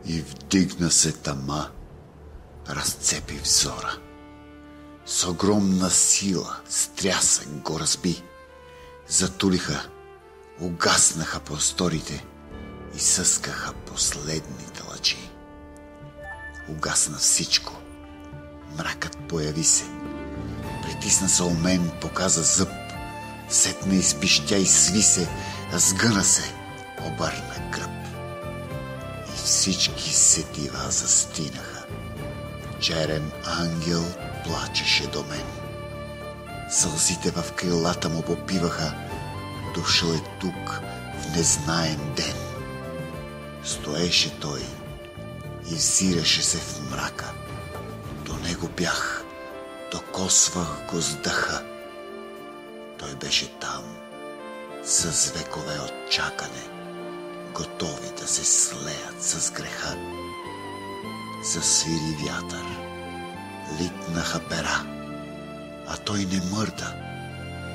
И вдигна се тъма, разцепи взора. С огромна сила, с трясък го разби. Затулиха, угаснаха просторите и съскаха последните лъчи. Угасна всичко. Мракът появи се. Притисна се у мен, показа зъб. Сетна изпищя и сви се, сгъна се, обърна гръб. И всички сетива застинаха. Черен ангел плачеше до мен. Сълзите в крилата му попиваха. Дошъл е тук в незнаен ден. Стоеше той и взираше се в мрака. До него бях, докосвах го с дъха. Той беше там, с векове от чакане, готови да се слеят с греха. Засвири вятър, литнаха пера, а той не мърда,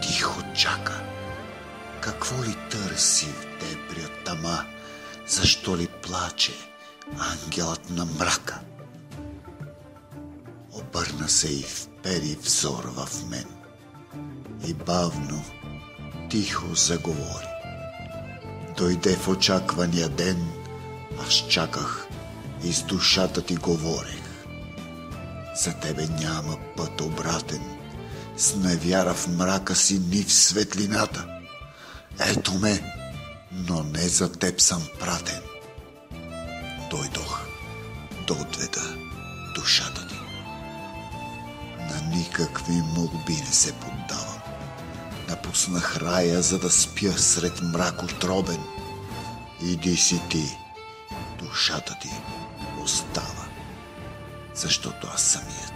тихо чака. Какво ли търси в дебри от тъма? Защо ли плаче ангелът на мрака? Обърна се и впери взор в мен и бавно, тихо заговори. Дойде в очаквания ден, аз чаках и с душата ти говорех. За тебе няма път обратен, с невяра в мрака си ни в светлината. Ето ме, но не за теб съм пратен. Дойдох да отведа душата ти. На никакви молби не се поддавам. Напуснах рая, за да спя сред мрак отробен. Иди си ти, душата ти остава, защото аз самият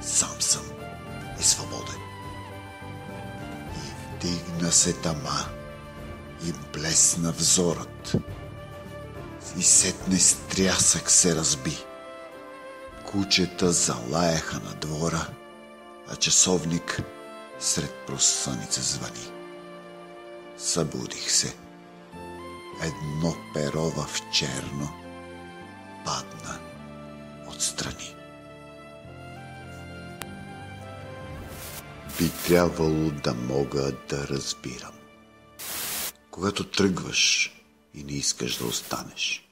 сам съм и свободен. И вдигна се тъма и блесна взорът. И сетне с трясък се разби. Кучета залаяха на двора, а часовник сред просъница звъни. Събудих се. Едно перо в черно падна отстрани. Би трябвало да мога да разбирам. Когато тръгваш и не искаш да останеш.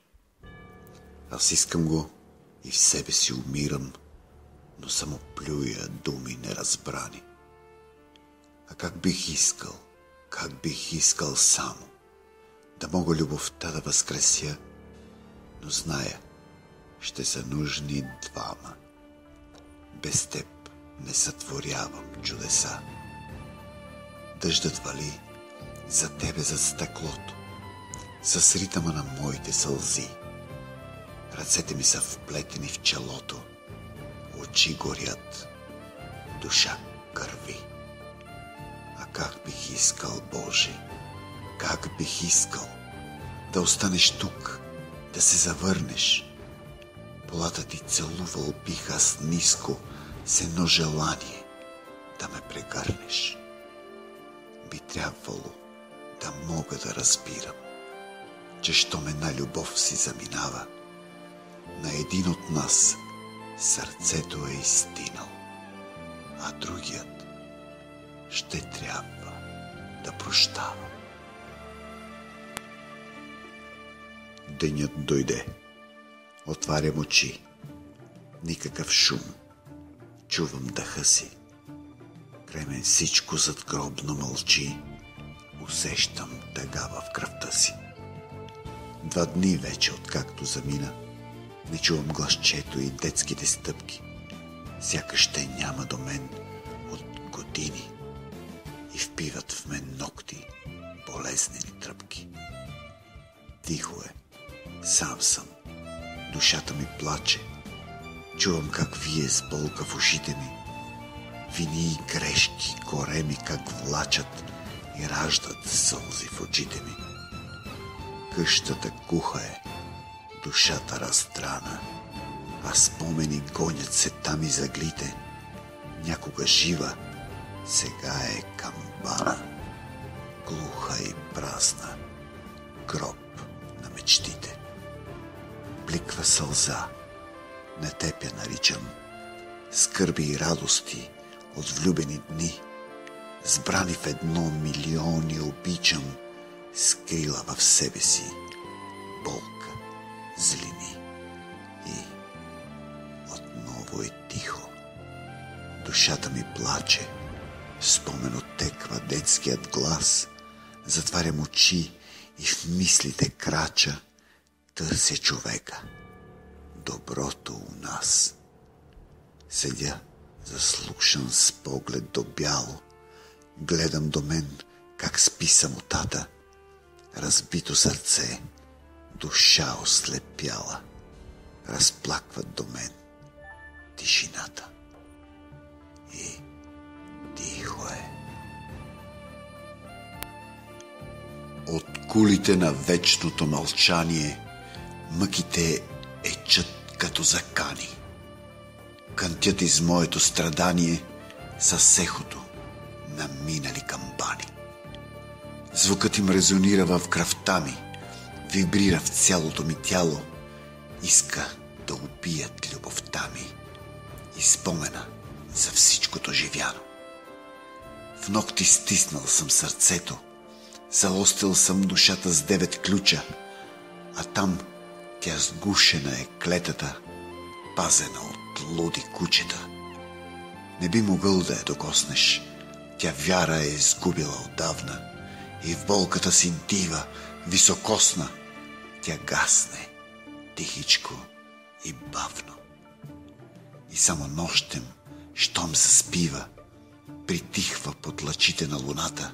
Аз искам го и в себе си умирам, но само плюя думи неразбрани. А как бих искал само да мога любовта да възкреся, но зная, ще са нужни двама. Без теб не сътворявам чудеса. Дъждът вали за тебе зад стъклото, с ритъма на моите сълзи. Ръцете ми са вплетени в челото, очи горят, душа кърви. А как бих искал, Боже, как бих искал да останеш тук, да се завърнеш. Полата ти целувал бих аз ниско, с едно желание да ме прегърнеш. Би трябвало да мога да разбирам, че щом една любов си заминава, на един от нас сърцето е изстинал, а другият ще трябва да прощава. Денят дойде. Отварям очи. Никакъв шум. Чувам дъха си. Край мен всичко задгробно мълчи. Усещам тъга в кръвта си. 2 дни вече, откакто замина, не чувам гласчето и детските стъпки. Сякаш те няма до мен от години и впиват в мен ногти болезнени тръпки. Тихо е, сам съм, душата ми плаче. Чувам как вие с болка в ушите ми. Вини и грешки, кореми как влачат и раждат сълзи в очите ми. Къщата куха е, душата раздрана, а спомени гонят се там из ъглите. Някога жива, сега е камбана, глуха и празна, гроб на мечтите. бликва сълза. Не теб я наричам. Скърби и радости от влюбени дни, сбрани в едно милиони обичам, скрила в себе си болка, злини. И отново е тихо. Душата ми плаче, спомен оттеква детският глас. Затварям очи и в мислите крача, търся човека, доброто у нас. Седя заслушан с поглед до бяло, гледам до мен как спи самотата, разбито сърце, душа ослепяла, разплакват до мен тишината. И тихо е. От кулите на вечното мълчание мъките ечат като закани. Кънтят из моето страдание със сехото на минали камбани. Звукът им резонира в кръвта ми, вибрира в цялото ми тяло, иска да убият любовта ми и спомена за всичкото живяно. В ногти стиснал съм сърцето, залостил съм душата с 9 ключа, а там тя сгушена е клетата, пазена от луди кучета. Не би могъл да я докоснеш, тя вяра е изгубила отдавна и в болката си дива, високосна, тя гасне тихичко и бавно. И само нощем, щом се спива, притихва под лъчите на луната,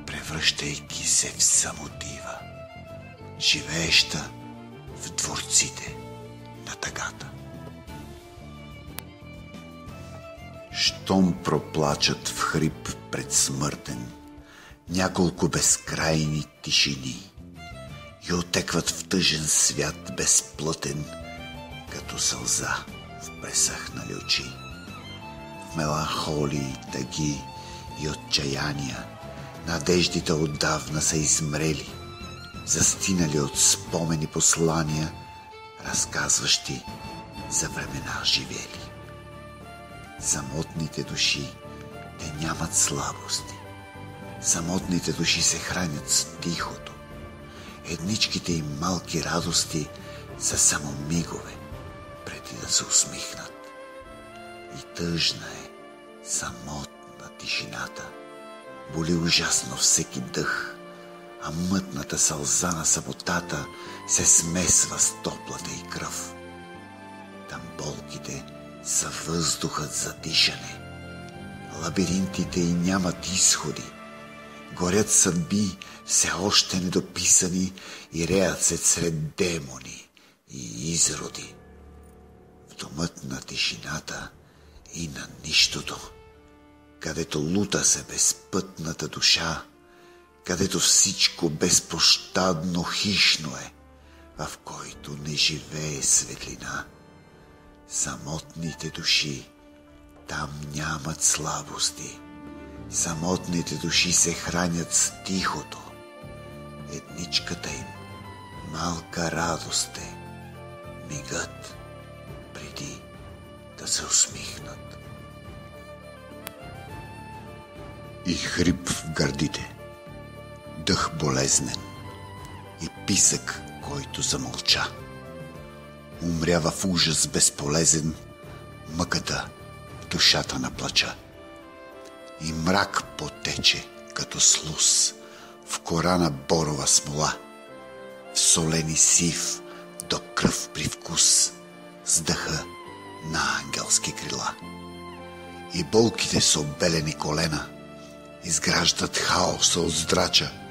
превръщайки се в самотива, живееща в дворците на тъгата. Щом проплачат в хрип предсмъртен няколко безкрайни тишини и отекват в тъжен свят безплътен, като сълза в пресъхнали очи. В меланхолии, тъги и отчаяния надеждите отдавна са измрели, застинали от спомени послания, разказващи за времена живели. Самотните души, те нямат слабости. Самотните души се хранят с тихото. Едничките им малки радости са само мигове, преди да се усмихнат. И тъжна е, самотна тишината. Боли ужасно всеки дъх, а мътната сълза на самотата се смесва с топлата й кръв. Там болките са въздухът за дишане. Лабиринтите й нямат изходи. Горят съдби, все още недописани, и реят се сред демони и изроди. В домът на тишината и на нищото, където лута се безпътната душа, където всичко безпощадно хищно е, в който не живее светлина. Самотните души, там нямат слабости. Самотните души се хранят с тихото. Едничката им малка радост е мигът преди да се усмихнат. И хрип в гърдите, дъх болезнен и писък, който замълча. Умрява в ужас безполезен мъката в душата на плача. И мрак потече като слуз в кора на борова смола, в солени сив до кръв привкус, с дъха на ангелски крила. И болките с обелени колена изграждат хаоса от здрача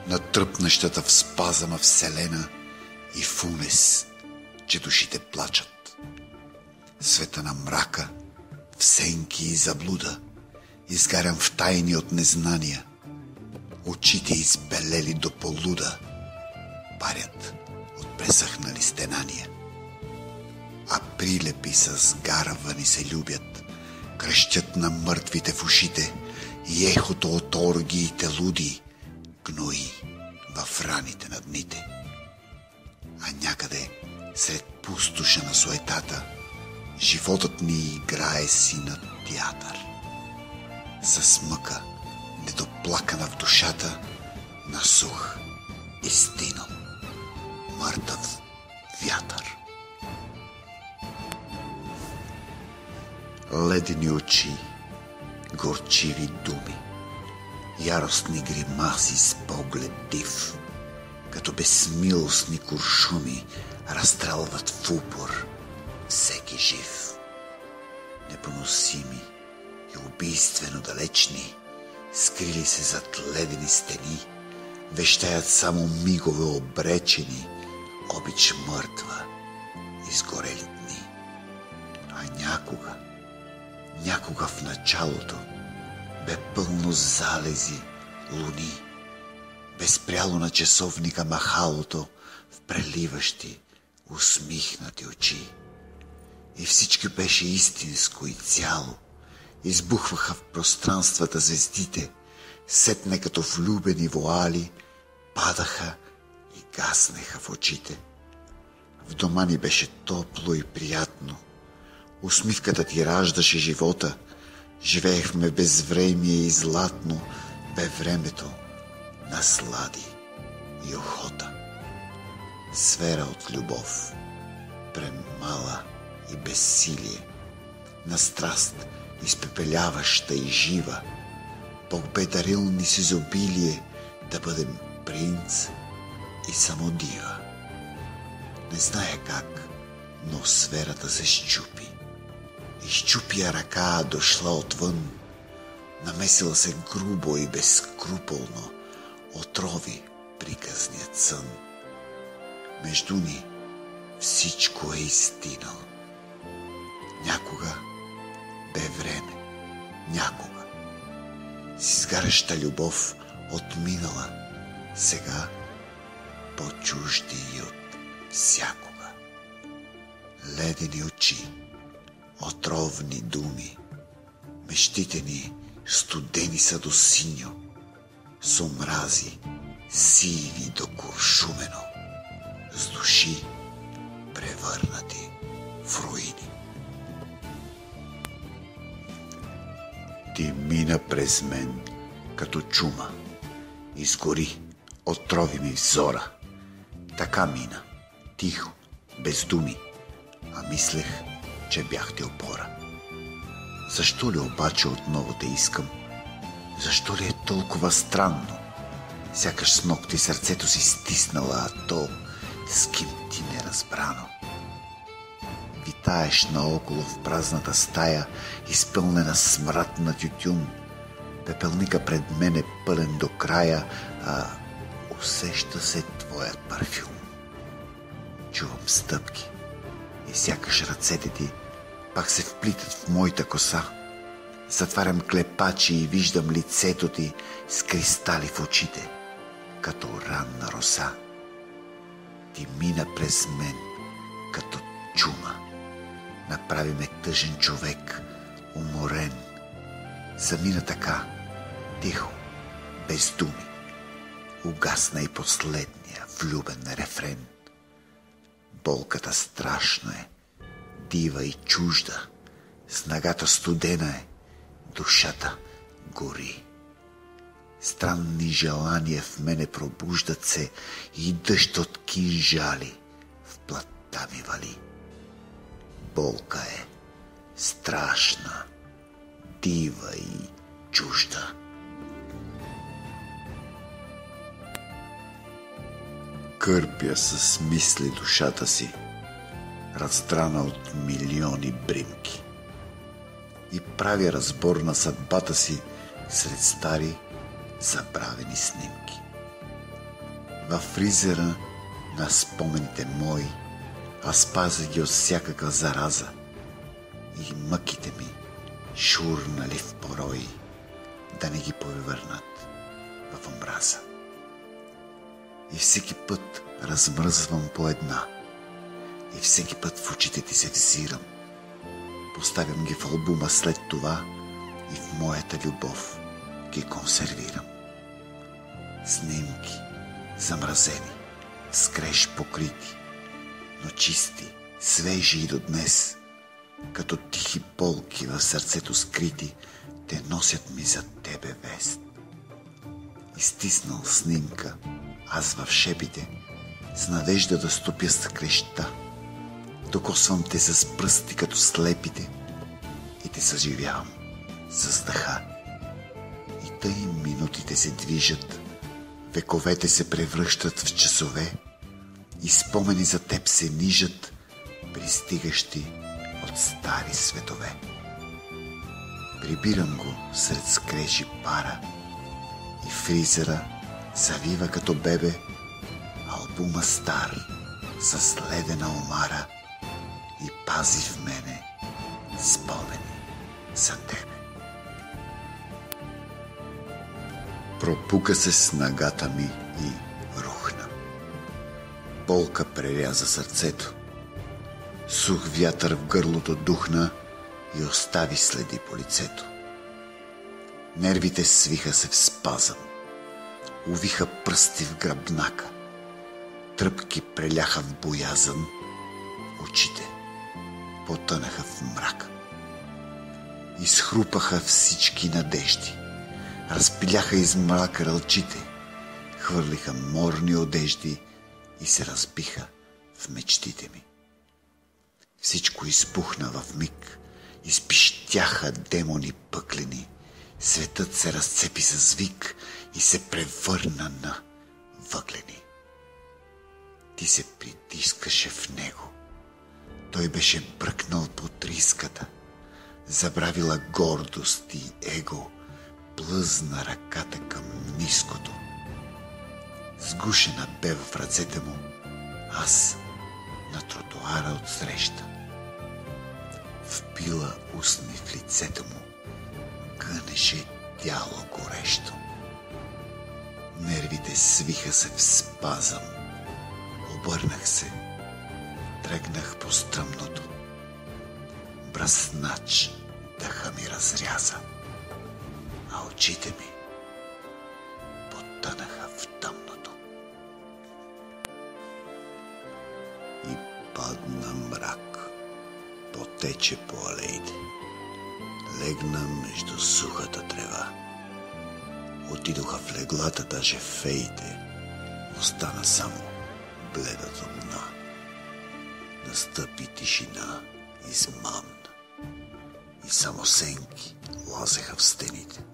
на тръпнещата в спазъма вселена и в унес, че душите плачат. Света на мрака, в сенки и заблуда, изгарям в тайни от незнания. Очите избелели до полуда, парят от пресъхнали стенания. А прилепи с гарвани се любят, крещят на мъртвите в ушите и ехото от оргиите луди гнои в раните на дните. А някъде Сред пустоша на суетата, животът ни играе си на театър. С мъка, недоплакана в душата, на сух, истинал, мъртъв вятър. Ледени очи, горчиви думи, яростни гримаси с поглед див, като безмилостни куршуми разстрелват в упор всеки жив. Непоносими и убийствено далечни, скрили се зад ледени стени, вещаят само мигове обречени, обич мъртва, изгорели дни. А някога в началото бе пълно залези, луни, безпряло на часовника махалото в преливащи, усмихнати очи. И всички беше истинско и цяло. Избухваха в пространствата звездите, сетне като влюбени вуали, падаха и гаснеха в очите. В дома ни беше топло и приятно. Усмивката ти раждаше живота. Живеехме безвремие и златно, бе времето на слади и охота. Сфера от любов, премала и безсилие, на страст изпепеляваща и жива. Бог бе дарил ни с изобилие да бъдем принц и самодива. Не зная как, но сферата се счупи. Изчупи я ръка, дошла отвън, намесила се грубо и безскруполно, отрови приказният сън. Между ни всичко е истинало. Някога бе време, някога. С изгаряща любов отминала, сега по-чужди и от всякога. Ледени очи, отровни думи, мечтите ни студени са до синьо, с омрази сиви до куршумено, с души превърнати в руини. Ти мина през мен като чума, изгори, отрови ми взора. Така мина, тихо, без думи, а мислех, че бях ти опора. Защо ли обаче отново те искам? Защо ли е толкова странно? Сякаш с ногти сърцето си стиснала, а то с ким ти неразбрано. Витаеш наоколо в празната стая, изпълнена смрад на тютюн. Пепелника пред мен е пълен до края, а усеща се твоят парфюм. Чувам стъпки и сякаш ръцете ти пак се вплитат в моята коса. Затварям клепачи и виждам лицето ти с кристали в очите, като ранна роса. Ти мина през мен като чума. Направи ме тъжен човек, уморен. Замина така, тихо, без думи. Угасна и последния влюбен рефрен. Болката страшна е, дива и чужда. Снагата студена е, душата гори. Странни желания в мене пробуждат се и дъжд от кинжали в плътта ми вали. Болка е страшна, дива и чужда. Кърпя с мисли душата си, раздрана от милиони бримки, и правя разбор на съдбата си сред стари забравени снимки. Във фризера на спомените мои аз пазя ги от всякаква зараза и мъките ми, шурнали в порои, да не ги повърнат в омраза. И всеки път размръзвам по една, и всеки път в очите ти се взирам. Поставям ги в албума след това и в моята любов ги консервирам. Снимки, замразени, с креш покрити, но чисти, свежи и до днес, като тихи полки в сърцето скрити, те носят ми за тебе вест. Изтиснал снимка, аз в шепите, с надежда да стопя с клеща. Докосвам те с пръсти като слепите и те съживявам с дъха. И тъй минутите се движат, вековете се превръщат в часове и спомени за теб се нижат, пристигащи от стари светове. Прибирам го сред скрежи пара и фризера завива като бебе албума стар с ледена омара и пази в мене спомени за тебе. Пропука се с нагата ми и рухна. Болка преряза сърцето. Сух вятър в гърлото духна и остави следи по лицето. Нервите свиха се в спазъм. Увиха пръсти в гръбнака. Тръпки преляха в боязън. Очите потънаха в мрака. Изхрупаха всички надежди. Разпиляха из мрака рълчите. Хвърлиха морни одежди и се разбиха в мечтите ми. Всичко изпухна в миг. Изпищяха демони пъклени. Светът се разцепи с звик и се превърна на въглени. Ти се притискаше в него. Той беше бръкнал под риската. Забравила гордост и его. Плъзна ръката към ниското. Сгушена бе в ръцете му. Аз на тротоара отсреща. Впила устни в лицето му. Гънеше тяло горещо. Нервите свиха се в спазъм. Обърнах се. Тръгнах по стръмното. Бръснач дъха ми разряза, а очите ми потънаха в тъмното. И падна мрак, потече по алеите, легна между сухата трева. Отидоха в леглата даже феите, остана само бледата луна. Настъпи тишина измамна и само сенки лазеха в стените.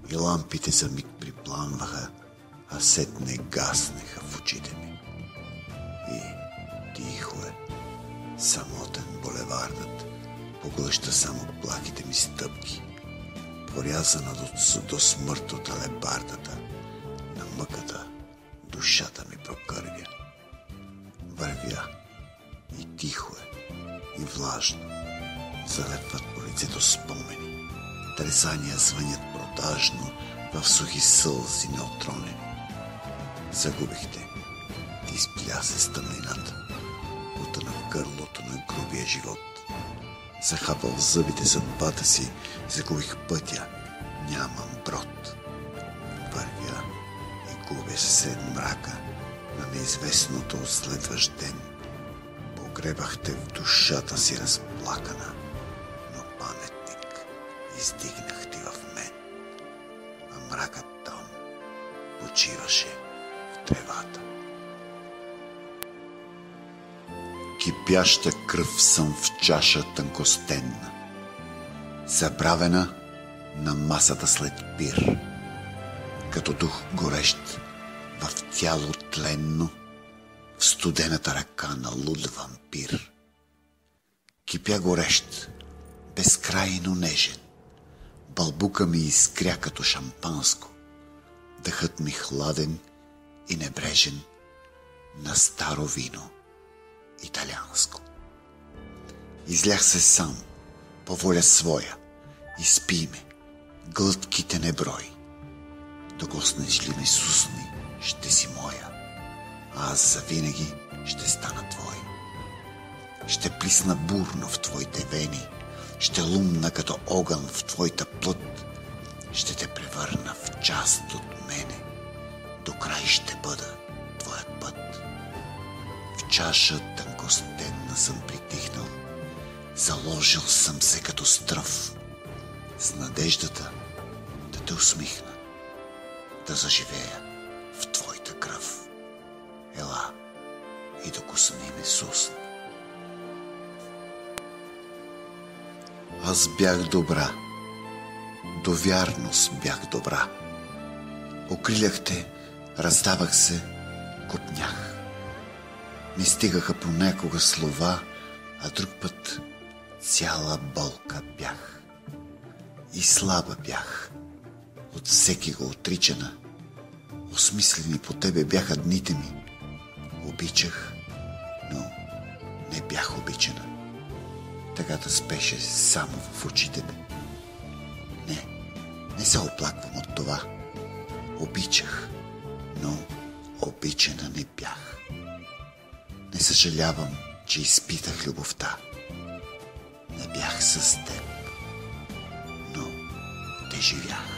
И лампите за миг припламваха, а сетне гаснеха в очите ми. И тихо е, самотен булевардът поглъща само плахите ми стъпки, порязана до смърт от алебардата. На мъката душата ми прокървя. Вървя и тихо е, и влажно. Залепват по лицето спомени. Тресания звънят продажно в сухи сълзи неотронени. Загубихте. Ти спля се с тъмнината. Потъна в гърлото на грубия живот. Захапал в зъбите съдбата си. Загубих пътя. Нямам брод. Вървя и губя се сред мрака на неизвестното от следващ ден. Погребахте в душата си разплакана, но паметник издигнахте в мен, а мракът там почиваше в тревата. Кипяща кръв съм в чаша тънкостенна, забравена на масата след пир, като дух горещ в тяло тленно, в студената ръка на луд вампир. Кипя горещ, безкрайно нежен, бълбука ми изкря като шампанско, дъхът ми хладен и небрежен на старо вино италианско. Излях се сам, по воля своя, изпи ме, глътките не брой. Докоснеш ли ме с устни, ще си моя, а аз завинаги ще стана твой. Ще плисна бурно в твоите вени, ще лумна като огън в твоята плът, ще те превърна в част от мене, до край ще бъда твоят път. В чаша тънко костенна съм притихнал. Заложил съм се като стръв, с надеждата да те усмихна, да заживея в твоята кръв. Ела и докосни ме с устни. Аз бях добра, до вярност бях добра. Окрилях те, раздавах се, копнях. Не стигаха понякога слова, а друг път цяла болка бях. И слаба бях, от всеки го отричана. Осмислени по тебе бяха дните ми. Обичах, но не бях обичана. Тъгата спеше само в очите ми. Не се оплаквам от това. Обичах, но обичана не бях. Не съжалявам, че изпитах любовта. Не бях с теб, но те живях.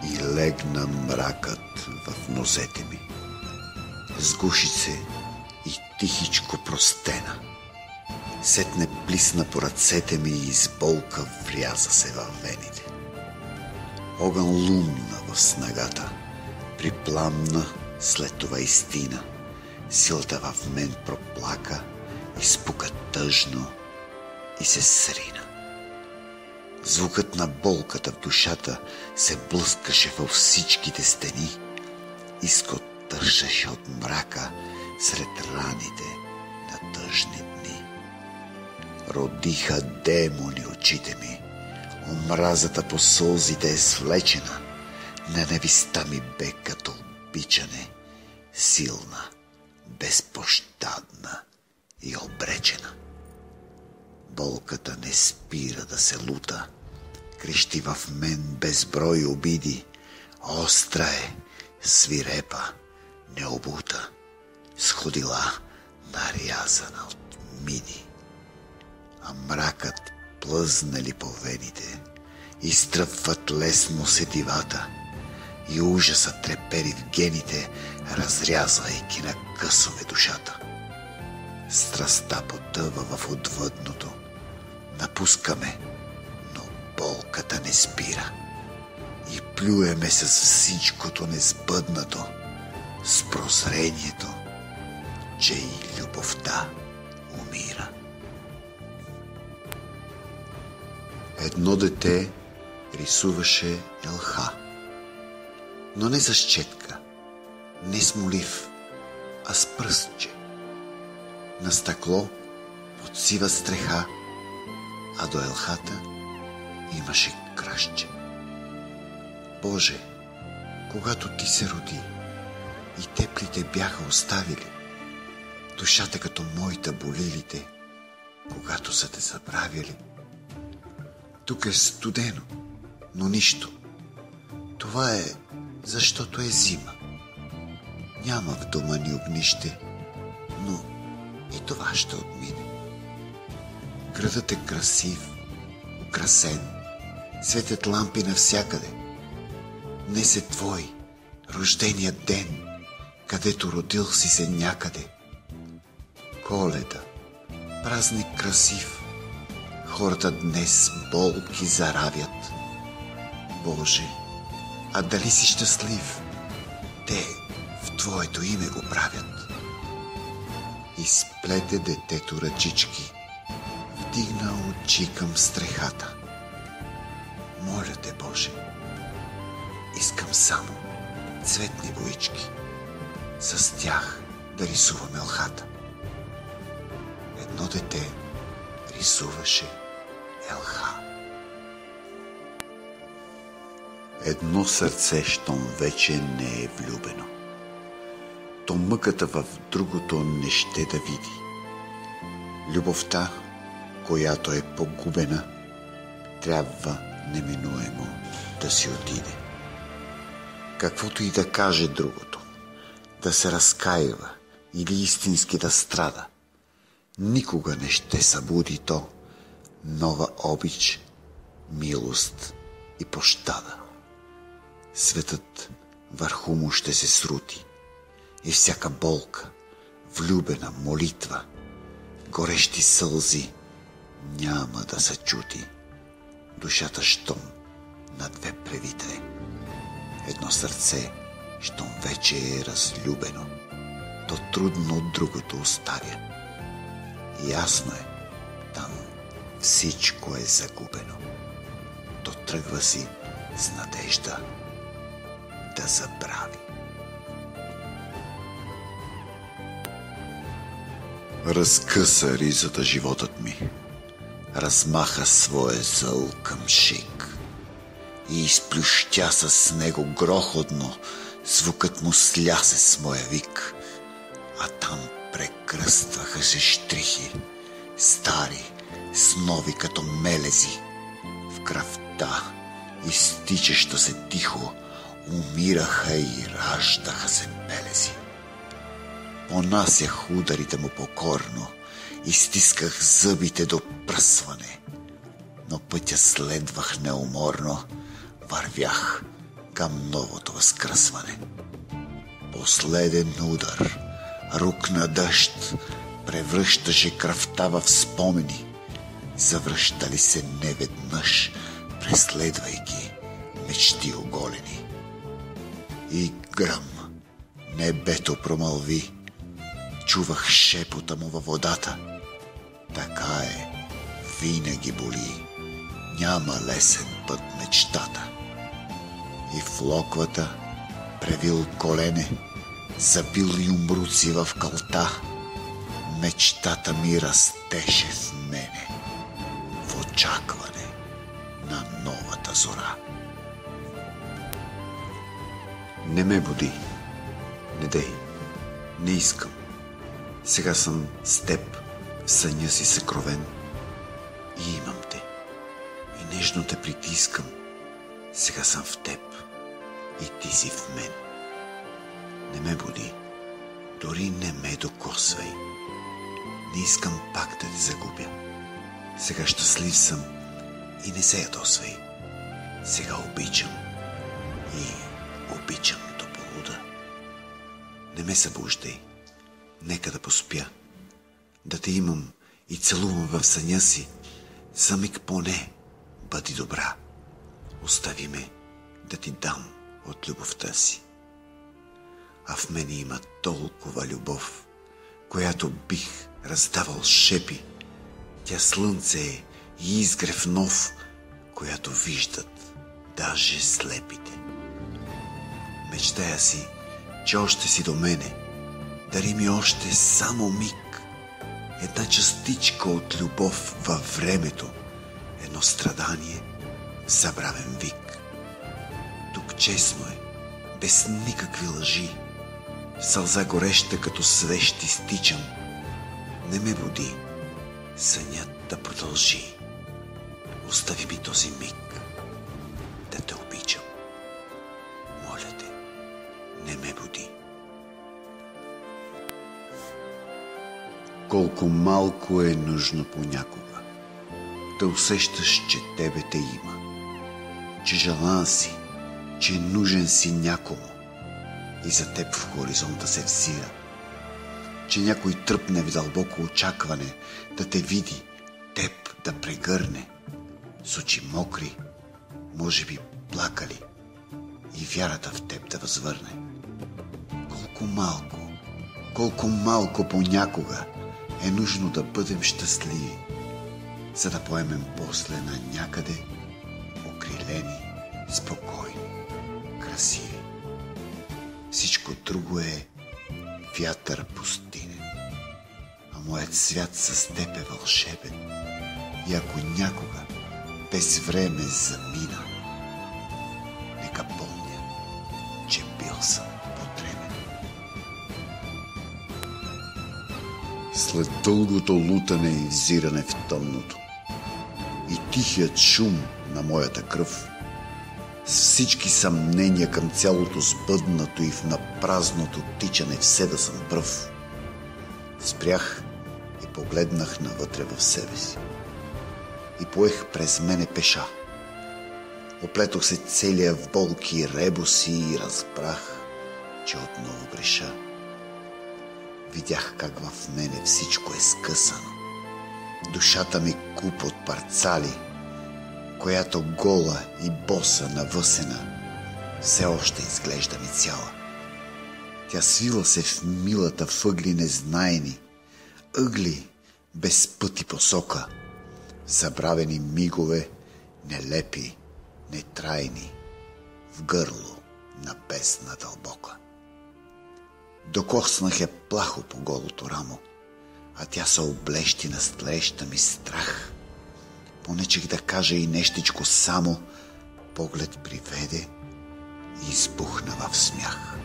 И легна мракът в нозете ми, сгуши се и тихичко простена. Сетне плисна по ръцете ми и с болка вряза се във вените. Огън лумна в снагата, припламна, след това изтина. Силата в мен проплака, изпука тъжно и се срина. Звукът на болката в душата се блъскаше във всичките стени. Искот тършеше от мрака сред раните на тъжни дни. Родиха демони очите ми, омразата по сълзите е свлечена. Ненавистта ми бе като обичане, силна, безпощадна и обречена. Болката не спира да се лута, крещи в мен безброй обиди. Остра е, свирепа, необута, сходила, нарязана от миди. А мракът плъзнали по вените, изтръпват лесно сетивата и ужасът трепери в гените, разрязвайки на късове душата. Страстта потъва в отвъдното, напускаме, но болката не спира. И плюеме с всичкото несбъднато, с прозрението, че и любовта умира. Едно дете рисуваше елха, но не с четка, не с молив, а с пръстче. На стъкло под сива стреха, а до елхата имаше кръстче. Боже, когато ти се роди и теплите бяха оставили, душата като моята болилите, когато са те забравили. Тук е студено, но нищо. Това е, защото е зима. Няма в дома ни огнище, но и това ще отмине. Градът е красив, украсен, светят лампи навсякъде. Днес е твой, рожденият ден, където родил си се някъде. Коледа, празник красив, хората днес болки заравят. Боже, а дали си щастлив? Те в Твоето име го правят. Изплете детето ръчички, вдигна очи към стрехата. Моля те, Боже, искам само цветни боички, с тях да рисувам елхата. Едно дете рисуваше елха. Едно сърце, щом вече не е влюбено, то мъката в другото не ще да види. Любовта, която е погубена, трябва неминуемо да си отиде. Каквото и да каже другото, да се разкаива или истински да страда, никога не ще събуди то нова обич, милост и пощада. Светът върху му ще се срути и всяка болка, влюбена молитва, горещи сълзи няма да се чути. Душата щом на две превитре, едно сърце щом вече е разлюбено, то трудно от другото оставя. Ясно е, там всичко е загубено. То тръгва си с надежда да забрави. Разкъса ризата животът ми, размаха своя зъл към шик и изплющя с него грохотно, звукът му слясе с моя вик, а там прекръстваха се щрихи, стари, с нови като мелези, в кръвта, изтичаща се тихо, умираха и раждаха се белези. Понасях ударите му покорно и стисках зъбите до пръсване, но пътя следвах неуморно, вървях към новото възкръсване. Последен удар, рук на дъжд, превръщаше кръвта в спомени, завръщали се неведнъж, преследвайки мечти оголени. И гръм, небето промълви, чувах шепота му във водата. Така е, винаги боли, няма лесен път мечтата. И в локвата превил колене, забил юмруци в кълта, мечтата ми растеше в мене, в очакване на новата зора. Не ме буди, не дей, не искам. Сега съм с теб, в съня си съкровен и имам те, и нежно те притискам. Сега съм в теб и ти си в мен. Не ме буди, дори не ме докосвай. Не искам пак да те загубя. Сега щастлив съм и не се ядосвай. Сега обичам и обичам до полуда. Не ме събуждай, нека да поспя, да те имам и целувам в съня си. За миг поне бъди добра, остави ме да ти дам от любовта си. А в мене има толкова любов, която бих раздавал шепи. Тя слънце е и изгрев нов, която виждат даже слепите. Мечтая си, че още си до мене. Дари ми още само миг, една частичка от любов във времето, едно страдание в забравен вик. Тук честно е, без никакви лъжи, сълза гореща като свещ изтичам. Не ме буди, сънят да продължи. Остави ми този миг да те обичам. Моля те, не ме буди. Колко малко е нужно понякога да усещаш, че тебе те има, че желан си, че нужен си някому и за теб в хоризонта се взира, че някой тръпне в дълбоко очакване да те види, теб да прегърне, с очи мокри, може би плакали, и вярата в теб да възвърне. Колко малко понякога е нужно да бъдем щастливи, за да поемем после на някъде окрилени, спокойни, красиви. Всичко друго е вятър пустинен, а моят свят с теб е вълшебен. И ако някога без време замина, нека помня, че бил съм потремен. След дългото лутане и взиране в тъмното и тихият шум на моята кръв, с всички съмнения към цялото сбъднато и в напразното тичане все да съм пръв, спрях и погледнах навътре в себе си и поех през мене пеша. Оплетох се целия в болки и ребуси и разбрах, че отново греша. видях как в мене всичко е скъсано. Душата ми куп от парцали, която гола и боса навъсена все още изглежда ми цяла. Тя свила се в милата въгли незнайни, ъгли без път и посока, забравени мигове, нелепи, нетрайни, в гърло на бездна дълбока. Докоснах я плахо по голото рамо, а тя се облещи на стлеща ми страх. Понечех да кажа и нещичко само, поглед приведе и избухна в смях.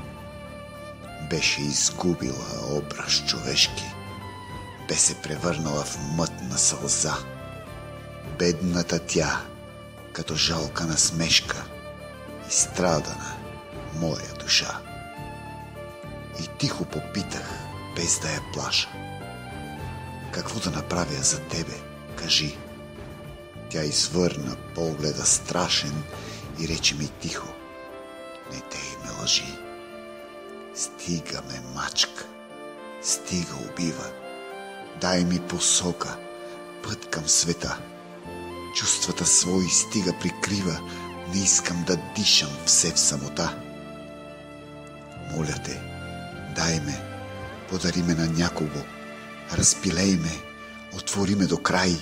Беше изгубила образ човешки, бе се превърнала в мътна сълза. Бедната тя, като жалка насмешка, изстрадана моя душа. И тихо попитах, без да я плаша: какво да направя за тебе, кажи. Тя извърна погледа страшен и рече ми тихо: не тей ме лъжи. Стига ме мачка, стига убива. Дай ми посока, път към света. Чувствата свои стига прикрива, не искам да дишам все в самота. Моля те, дай ме, подари ме на някого, разпилей ме, отвори ме до край,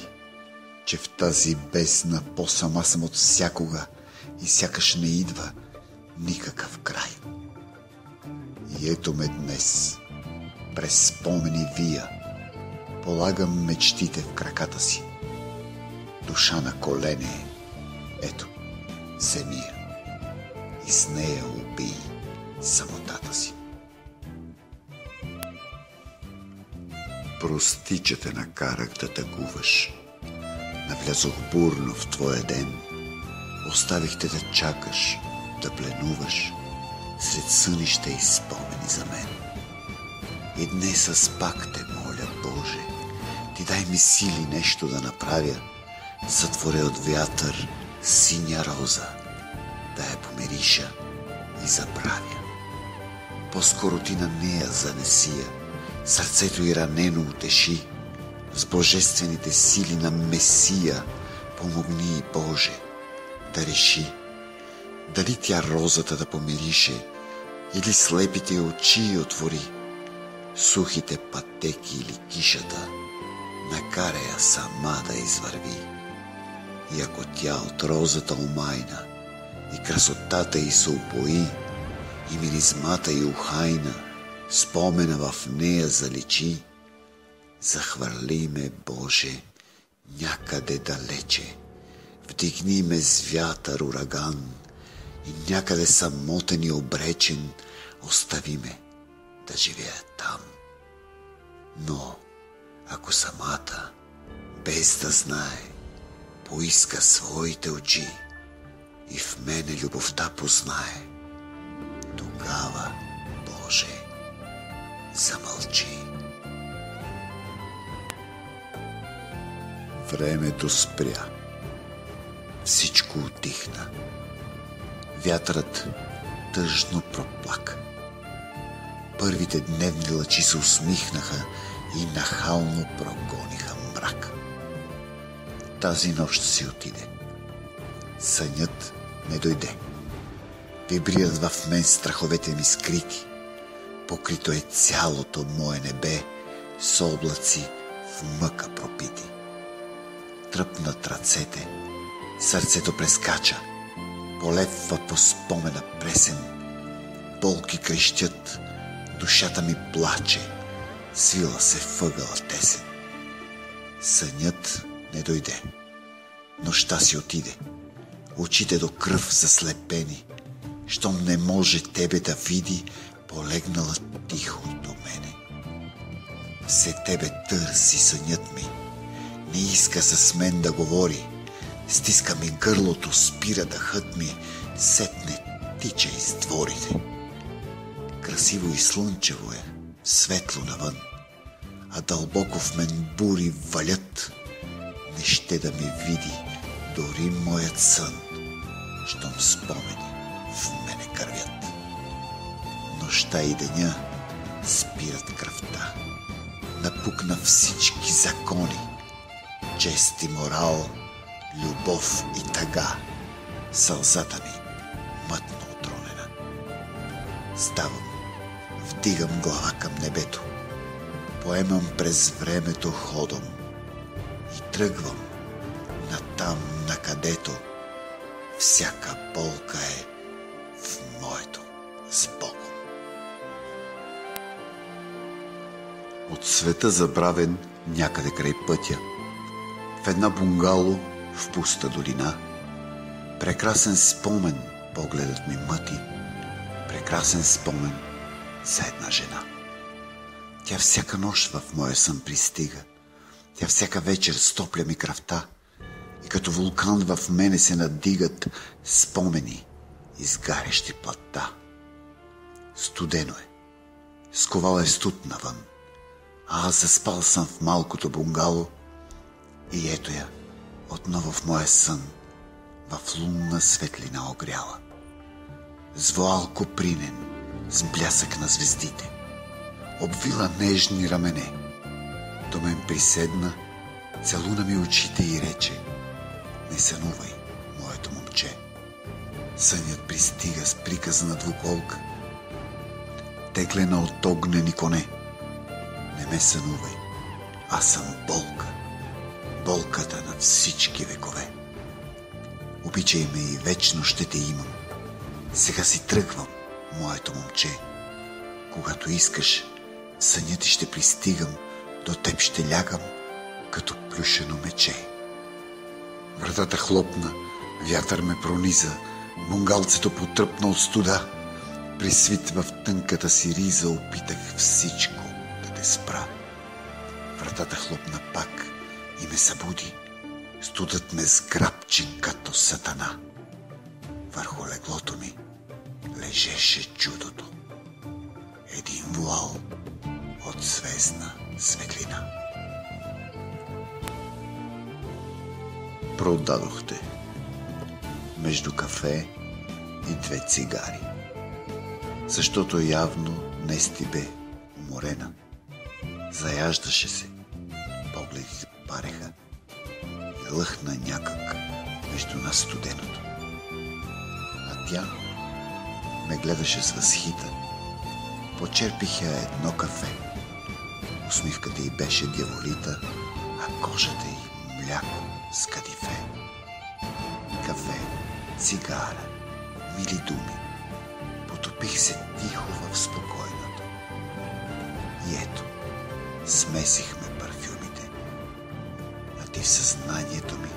че в тази бездна по-сама съм от всякога и сякаш не идва никакъв край. И ето ме днес, през спомени вия, полагам мечтите в краката си. Душа на колене, ето, вземи я и с нея убий самотата си. Прости, че те накарах да тъгуваш. Навлязох бурно в твоя ден. Оставих те да чакаш, да пленуваш сред сънища и спомени за мен. И днес пак те моля, Боже, ти дай ми сили нещо да направя. Сътворя от вятър синя роза, да я помириша и забравя. По-скоро ти на нея занеси я, сърцето й ранено утеши. С божествените сили на Месия помогни, Боже, да реши дали тя розата да помирише или слепите очи отвори. Сухите пътеки или кишата накара я сама да извърви. И ако тя от розата омайна и красотата й се упои и миризмата й ухайна, спомена в нея заличи, захвърли ме, Боже, някъде далече, вдигни ме с вятър ураган и някъде самотен и обречен остави ме да живея там. Но ако самата, без да знае, поиска своите очи и в мене любовта познае, тогава, Боже, замълчи. Времето спря. Всичко утихна. Вятърът тъжно проплака. Първите дневни лъчи се усмихнаха и нахално прогониха мрак. Тази нощ си отиде. Сънят не дойде. Вибрират в мен страховете ми скрити. Покрито е цялото мое небе с облаци в мъка пропити. Тръпнат ръцете, сърцето прескача, полепва по спомена пресен. Болки крещят, душата ми плаче, свила се въгъла тесен. Сънят не дойде. Нощта си отиде. Очите до кръв заслепени. Щом не може тебе да види, полегнала тихо до мене. Все тебе търси сънят ми. Не иска с мен да говори. Стиска ми гърлото, спира дъхът ми, сетне тича из дворите. Красиво и слънчево е, светло навън, а дълбоко в мен бури валят. Не ще да ми види дори моят сън, щом спомени в мене кървят. Нощта и деня спират кръвта. Напукна всички закони, чест и морал, любов и тъга. Сълзата ми мътно отронена. Ставам, вдигам глава към небето, поемам през времето ходом и тръгвам натам, накъдето всяка болка е в моето с Богом. От света забравен някъде край пътя, в една бунгало в пуста долина, прекрасен спомен погледът ми мъти, прекрасен спомен за една жена. Тя всяка нощ в моя сън пристига, тя всяка вечер стопля ми кръвта и като вулкан в мене се надигат спомени, изгарящи плътта. Студено е, сковал е студ навън, а аз заспал съм в малкото бунгало и ето я отново в моя сън, в лунна светлина огряла. С воал копринен, с блясък на звездите, обвила нежни рамене. До мен приседна, целуна ми очите и рече: не сънувай, моето момче. Сънят пристига с приказа на двуколка, теглена от огнени коне. Не ме сънувай, аз съм болка, болката на всички векове. Обичай ме и вечно ще те имам. Сега си тръгвам, моето момче. Когато искаш, в съня ти ще пристигам, до теб ще лягам, като плюшено мече. Вратата хлопна, вятър ме прониза, бунгалцето потръпна от студа. При свит в тънката си риза опитах всичко да те спра. Вратата хлопна пак и ме събуди. Студът ме сграбчи като сатана. Върху леглото ми лежеше чудото. Един вуал от звездна светлина. Продадохте между кафе и 2 цигари, защото явно днес ти бе уморена. Заяждаше се, погледите пареха и лъхна някак между нас студеното. А тя ме гледаше с възхита. Почерпих я едно кафе. Усмивката й беше дяволита, а кожата й мляко с кадифе. Кафе, цигара, мили думи. Потопих се тихо в спокойното. И ето, смесихме парфюмите, а ти в съзнанието ми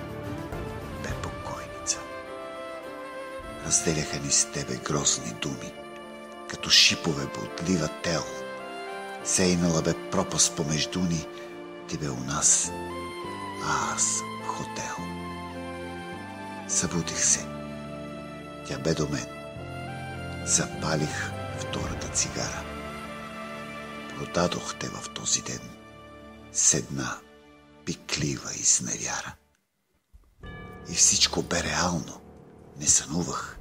бе покойница. Разделяха ни с тебе грозни думи, като шипове бодлива тел. Сейнала бе пропаст помежду ни, ти бе у нас, а аз в хотел. Събудих се, тя бе до мен. Запалих втората цигара. Продадох те в този ден с една пиклива изневяра. И всичко бе реално, не сънувах.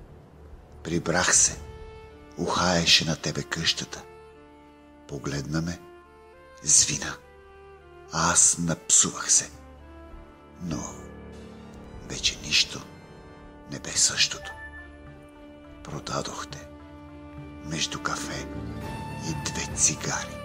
Прибрах се, ухаеше на тебе къщата. Погледна ме, звина, а аз напсувах се. Но вече нищо не бе същото. Продадохте между кафе и 2 цигари.